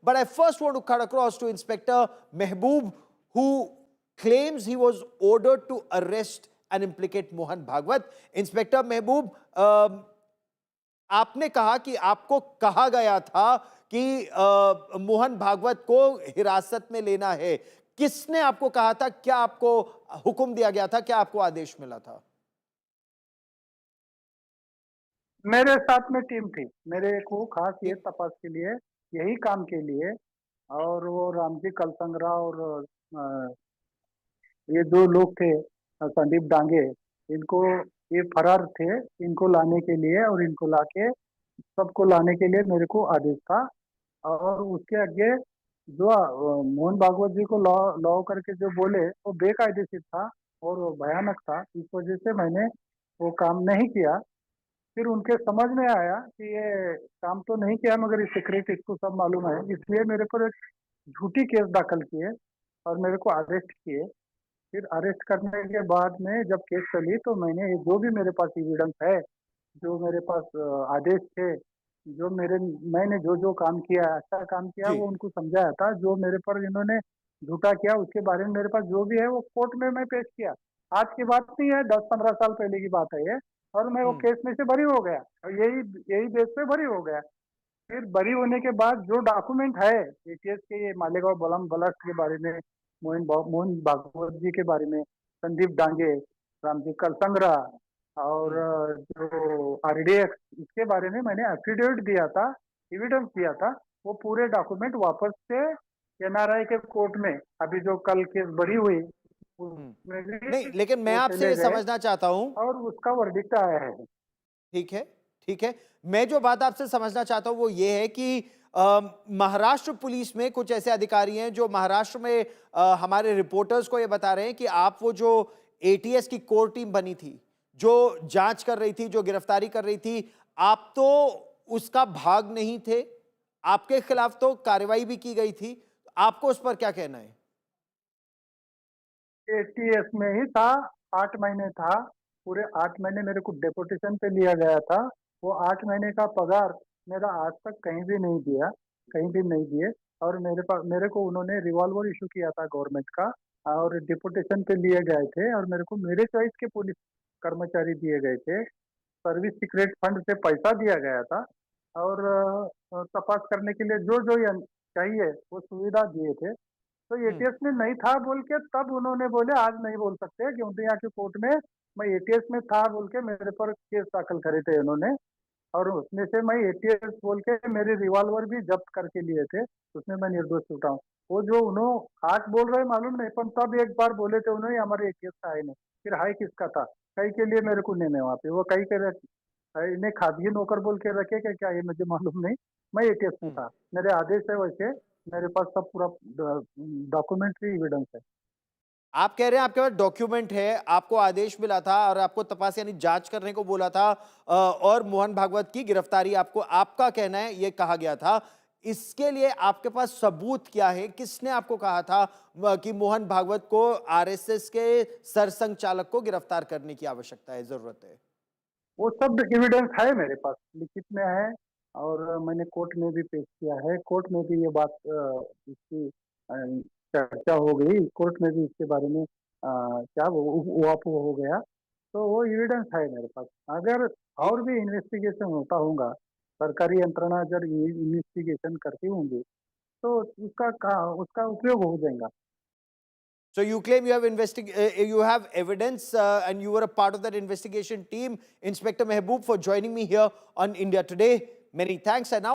But I first want to cut across to Inspector Mehboob, who claims he was ordered to arrest and implicate Mohan Bhagwat. Inspector Mehboob, आपने कहा कि आपको कहा गया था कि मोहन भागवत को हिरासत में लेना है। किसने आपको कहा था? क्या आपको हुक्म दिया गया था? क्या आपको आदेश मिला था? मेरे साथ में टीम थी। मेरे को खास ये तपास के लिए, यही काम के लिए, और वो रामजी कलसंगरा और ये 2 लोग थे, संदीप डांगे, इनको, ये फरार थे, इनको लाने के लिए, और इनको लाके सबको लाने के लिए मेरे को आदेश था। और उसके आगे जो मोहन भागवत जी को लॉ लॉ करके जो बोले वो बेकायदेशीर था और वो भयानक था। इस वजह से मैंने वो काम नहीं किया। फिर उनके समझ में आया कि ये काम तो नहीं किया मगर ये सीक्रेट इसको सब मालूम है, इसलिए मेरे पर एक झूठी केस दाखिल किए और मेरे को अरेस्ट किए। फिर अरेस्ट करने के बाद में जब केस चली तो मैंने ये जो भी मेरे पास एविडेंस है, जो मेरे पास आदेश थे, जो मेरे मैंने जो जो काम किया, अच्छा काम किया, जी। वो उनको समझाया था। जो मेरे पर इन्होंने झूठा किया उसके बारे में मेरे पास जो भी है वो कोर्ट में मैं पेश किया। आज की बात नहीं है, 10-15 साल पहले की बात है ये। और मैं वो केस में से बरी हो गया और यही यही बेस पे बरी हो गया। फिर बरी होने के बाद जो डॉक्यूमेंट है एटीएस के, ये मालेगांव बलम ब्लास्ट के बारे में, मोहन भागवत जी के बारे में, संदीप डांगे, रामजी कलसंगरा, और जो आरडीएक्स, इसके बारे में मैंने एफिडेविट दिया था, एविडेंस दिया था। वो पूरे डॉक्यूमेंट वापस से एनआरआई के कोर्ट में, अभी जो कल केस बरी हुई उसमें भी नहीं, लेकिन मैं वो आपसे चले ये गए समझना चाहता हूं। और उसका वर्डिक्ट आया है। ठीक है, ठीक है। मैं जो बात आपसे समझना चाहता हूं वो ये है कि महाराष्ट्र पुलिस में कुछ ऐसे अधिकारी हैं जो महाराष्ट्र में हमारे रिपोर्टर्स को ये बता रहे हैं कि आप वो जो एटीएस की कोर टीम बनी थी, जो जांच कर रही थी, जो गिरफ्तारी कर रही थी, आप तो उसका भाग नहीं थे। आपके खिलाफ तो कार्रवाई भी की गई थी। आपको उस पर क्या कहना है? एटीएस में ही था, 8 महीने था। पूरे 8 महीने मेरे को डेपुटेशन पे लिया गया था। वो 8 महीने का पगार मेरा आज तक कहीं भी नहीं दिया, कहीं भी नहीं दिए। और मेरे को उन्होंने रिवॉल्वर इशू किया था गवर्नमेंट का, और डिपुटेशन पे लिए गए थे, और मेरे को मेरे चॉइस के पुलिस कर्मचारी दिए गए थे। सर्विस सीक्रेट फंड से पैसा दिया गया था, और तपास करने के लिए जो जो चाहिए वो सुविधा दिए थे। तो एटीएस में नहीं था बोल के तब उन्होंने बोले आज नहीं बोल सकते, क्योंकि यहाँ की कोर्ट में मैं एटीएस में था बोल के मेरे पर केस दाखिल करे थे उन्होंने। और उसमें से मैं एटीएस बोल के मेरे रिवॉल्वर भी जब्त करके लिए थे, उसमें मैं निर्दोष छूटा हूँ। वो जो उन्होंने आज बोल रहे मालूम नहीं, पर तब एक बार बोले थे उन्होंने हमारे एटीएस का है नहीं। फिर हाई किसका था? कई के लिए मेरे को नहीं वहाँ पे, वो कई के इन्हें खासगी नौकर बोल के रखे क्या ये मुझे मालूम नहीं। मैं एटीएस में था, मेरे आदेश है वैसे, मेरे पास सब पूरा डॉक्यूमेंट्री एविडेंस है। आप कह रहे हैं आपके पास डॉक्यूमेंट है, आपको आदेश मिला था और आपको तपास यानी जांच करने को बोला था, और मोहन भागवत की गिरफ्तारी आपको, आपका कहना है, ये कहा गया था। इसके लिए आपके पास सबूत क्या है? किसने आपको कहा था कि मोहन भागवत को आरएसएस के सरसंघचालक को गिरफ्तार करने की आवश्यकता है, जरूरत है? वो सब एविडेंस है मेरे पास, लिखित में है, और मैंने कोर्ट में भी पेश किया है। कोर्ट में भी ये बात इसकी चर्चा हो गई, कोर्ट में भी इसके बारे में क्या वो हो गया। तो वो एविडेंस है मेरे पास। अगर और भी इन्वेस्टिगेशन होता होगा, सरकारी यंत्रणा अगर इन्वेस्टिगेशन करती होंगी, तो उसका उपयोग हो जाएगा। So you claim you have you have evidence, and you were a part of that investigation team. Inspector Mehboob, for joining me here on India Today. Many thanks. And now